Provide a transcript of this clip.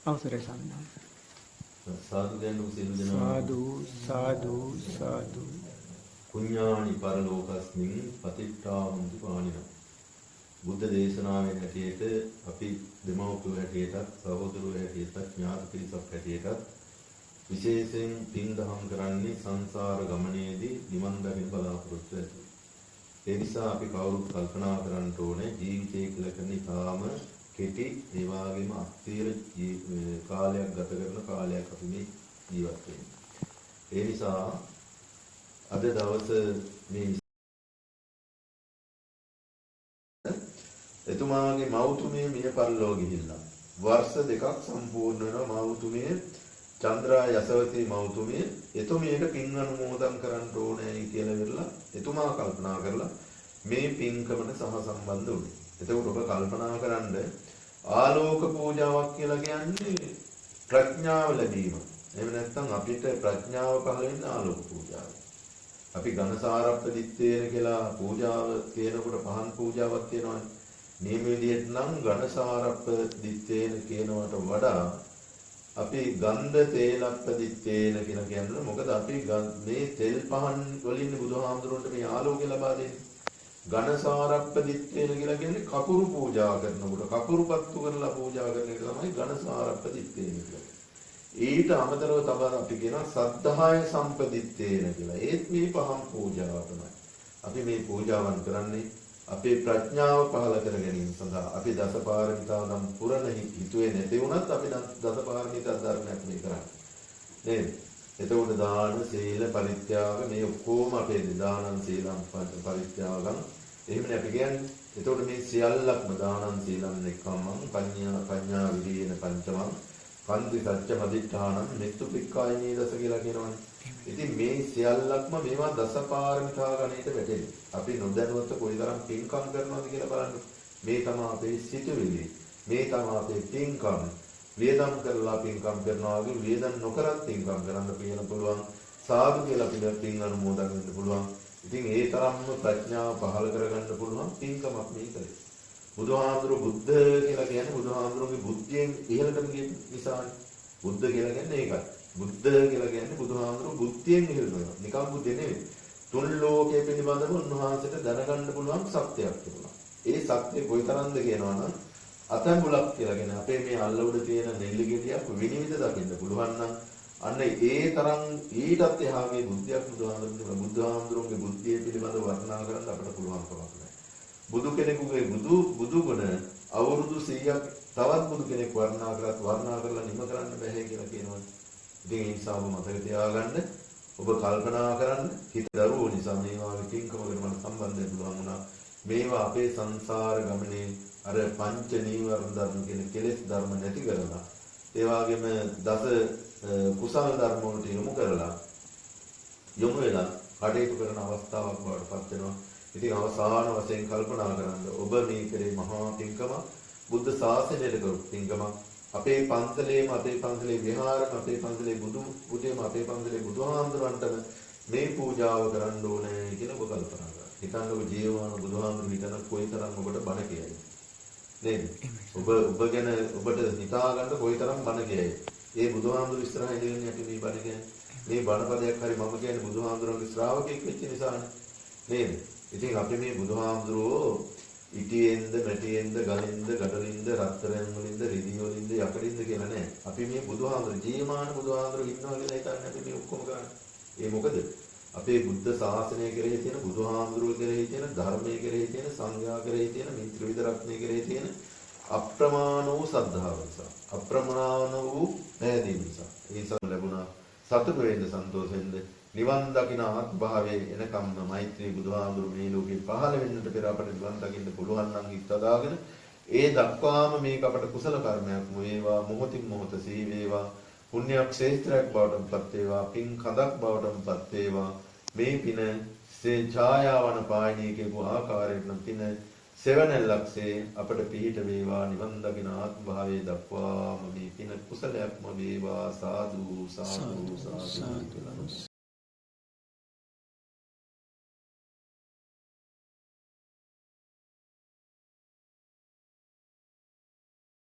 අවසරයි සම්මාන. සාදු දැනු සියලු දෙනා සාදු සාදු සාදු. පුඤ්ඤානි පරලෝකස්මින් පතිට්ඨාමුදි පාණින. බුද්ධ දේශනාවේ හැටියට අපි දෙමව්පියෝ හැටියටත් සහෝදරයෝ හැටියටත් ඥාති පිරිසක් හැටියටත් විශේෂයෙන් පින් දහම් කරන්නේ සංසාර ගමනේදී නිවන් දකින්න බලාපොරොත්තු වෙනවා. ඒ නිසා අපි කවුරුත් කල්පනා කරන්න ඕනේ ජීවිතය කියලා කරන ඉතාම කෙටි ඒ වගේම අස්ථිර කාලයක් ගත කරන කාලයක් අපි මේ ජීවත් වෙන්නේ. ඒ නිසා අද දවස මේ එතුමාගේ මව්තුමිය මිය පරලෝ ගිහිල්ලා වර්ෂ දෙකක් සම්පූර්ණ වෙනවා. මව්තුමිය චන්ද්‍රා යසවතී මව්තුමිය එතුමියට පින් අනුමෝදන් කරන්න ඕනේ කියලා විරලා එතුමා කල්පනා කරලා මේ පින්කමට සහසම්බන්ධ වුණේ. එතකොට ඔබ කල්පනා කරන්න ආලෝක පූජාවක් කියලා කියන්නේ ප්‍රඥාව ලැබීම. එහෙම නැත්නම් අපිට ප්‍රඥාව පහළ වෙන ආලෝක පූජාව. අපි ඝනසාරප්ප දිත්තේන කියලා පූජාව කියනකොට පහන් පූජාවක් කියනවනේ. මේ විදිහට නම් ඝනසාරප්ප දිත්තේන කියනවට වඩා අපි ගන්ධ තේලප්ප දිත්තේන කියලා කියන්නේ මොකද අපි මේ තෙල් පහන් වලින් බුදුහාමුදුරන්ට මේ ආලෝකය ලබා දෙන්නේ. ඝනසාරප්ප දිත්තේන කියලා කියන්නේ කපුරු පූජා කරනකොට කපුරුපත්තු කරලා පූජා කරන එක තමයි ඝනසාරප්ප දිත්තේන කියන්නේ. ඊට අමතරව තමයි අපි කියනවා සද්ධාය සම්පදිත්තේන කියලා. ඒත් මේ පහන් පූජාව තමයි. අපි මේ පූජාවන් කරන්නේ අපේ ප්‍රඥාව පහළ කර ගැනීම සඳහා. අපි දසපාරමිතා නම් පුරණ හිතුවේ නැති වුණත් අපි දසපාරමිතා ධර්මයක් මේ කරන්නේ. නේද? එතකොට දාන, සීල, පරිත්‍යාග මේ ඔක්කොම අපේ දානං සීලං පරිත්‍යාගං එහෙමනේ අපි කියන්නේ. එතකොට මේ සියල්ලක්ම දානං සීලං නෙක්ඛම්මං පඤ්ඤා විදීන පංචමං කන්ති සත්‍ය මදිඨානං මෙත්තු පික්ඛායිනී දස කියලා කියනවනේ. ඉතින් මේ සියල්ලක්ම මේවා දසපාරමිතා ගණයට වැටෙන්නේ. අපි නොදැනුවත්ව කොයිතරම් පින්කම් කරනවද කියලා බලන්න. මේ තමයි අපේ සිතුවිලි. මේ තමයි අපේ පින්කම්. වේදම් කරලා පින්කම් කරනවා වගේ වේදම් නොකරත් පින්කම් කරන්න පුළුවන්. සාදු කියලා අපිට පින් අනුමෝදන් වෙන්න පුළුවන්. ඉතින් ඒ තරම්ම ප්‍රඥාව පහළ කරගන්න පුළුවන් පින්කමක් මේ කරේ. බුදුහාමුදුරු බුද්ධ කියලා කියන්නේ බුදුහාමුදුරුගේ බුද්ධියෙන් ඉහළටම ගිය නිසානේ. බුද්ධ කියලා කියන්නේ ඒකයි. බුද්ධ කියලා කියන්නේ බුදුහාමුදුරු බුද්ධියෙන් ඉහළට යනවා. නිකම් බුද්ධිය නෙවෙයි. තුන් ලෝකයේ පිළිබඳව උන්වහන්සේට දැනගන්න පුළුවන් සත්‍යයක් තිබුණා. ඒ සත්‍ය කොයිතරම්ද කියනවනම් අතඹුලක් කියලා කියන අපේ මේ අල්ල උඩ තියෙන නෙල්ලි ගෙඩියක් විනිවිද දකින්න පුළුවන් නම් අන්න ඒ තරම් ඊටත් එහාගේ බුද්ධියක් බුදුහාමුදුරුගේ බුද්ධිය පිළිබඳව වර්ණනා කරන්න අපිට පුළුවන් කමක් නැහැ. බුදු කෙනෙකුගේ බුදු ගුණ අවුරුදු 100ක් තවත් බුදු කෙනෙක් වර්ණනා කරලා නිම කරන්න බැහැ කියලා කියනවා. ඉතින් ඒ නිසා ඔබ මතක තියාගන්න ඔබ කල්පනා කරන්න හිත දරුවෝ නිසා මේවා විකින්කමකට මට සම්බන්ධ වෙන්න පුළුවන් වුණා. මේවා අපේ සංසාර ගමනේ අර පංච නීවරණ ධර්ම කියන කෙලෙස් ධර්ම නැති කරලා ඒ වගේම දස කුසල ධර්ම වලට යොමු වෙලා කටයුතු කරන අවස්ථාවක් බවට පත් වෙනවා. ඉතින් අවසාන වශයෙන් කල්පනා කරන්න ඔබ මේ කරේ මහා පින්කම බුද්ධ ශාසනයට කරපු පින්කම අපේ පන්සලේ විහාරම අපේ පන්සලේ බුදු පුදේම අපේ පන්සලේ බුදුහාමුදුරන්ටම මේ පූජාව කරන්න ඕනේ කියලා ඔබ කල්පනා කරා. හිතන්නකො ජීවමාන බුදුහාමුදුරු හිතන කොයිතරම් ඔබට බණ කියයි. නේද? ඔබ ගැන ඔබට හිතා ගන්න කොයිතරම් බණ කියයි. ඒ බුදුහාමුදුරු ඉස්සරහින් ඉන්නේ අපි මේ බණ කියන්නේ. මේ බණ පදයක් හරි මම කියන්නේ බුදුහාමුදුරන්ගේ ශ්‍රාවකෙක් වෙච්ච නිසානේ. නේද? ඉතින් අපි මේ බුදුහාමුදුරුවෝ ඉටියෙන්ද මැටියෙන්ද ගලින්ද ගඩොලින්ද රත්තරන් වලින්ද රිදී වලින්ද යකඩින්ද කියලා නෑ. අපි මේ බුදුහාමුදුරු ජීවමාන බුදුහාමුදුරු ඉන්නවා කියලා හිතන්නේ අපි මේ ඔක්කොම කරන්නේ. ඒ මොකද අපේ බුද්ධ ශාසනය කෙරෙහි තියෙන බුදුහාමුදුරුවෝ කෙරෙහි තියෙන ධර්මයේ කෙරෙහි තියෙන සංඝයා කෙරෙහි තියෙන මේ ත්‍රිවිධ රත්නයේ කෙරෙහි තියෙන අප්‍රමාණ වූ ශ්‍රද්ධාව නිසා අප්‍රමාණ වූ පැහැදීම නිසා ඒ සම ලැබුණා සතුට වෙන්න සන්තෝෂ වෙන්න නිවන් දකින ආත්භාවයේ එනකම්ම මෛත්‍රී බුදුහාමුදුරු මේ ලෝකේ පහළ වෙන්නට පෙර අපට නිවන් දකින්න පුළුවන් නම් ඉස්සදාගෙන ඒ දක්වාම මේක අපට කුසල කර්මයක් වේවා මොහොතින් මොහොත සී වේවා පුණ්‍ය ක්ෂේත්‍රයක් බවට පත් වේවා පින් කඳක් බවට පත් වේවා මේ පින සේ ඡායාවන පායනී කියපු ආකාරයෙන් පින සෙවණැල්ලක්සේ අපට පිහිට වේවා නිවන් දකින ආත්භාවයේ දක්වාම මේ පින කුසලයක්ම වේවා සාදු සාදු සාදු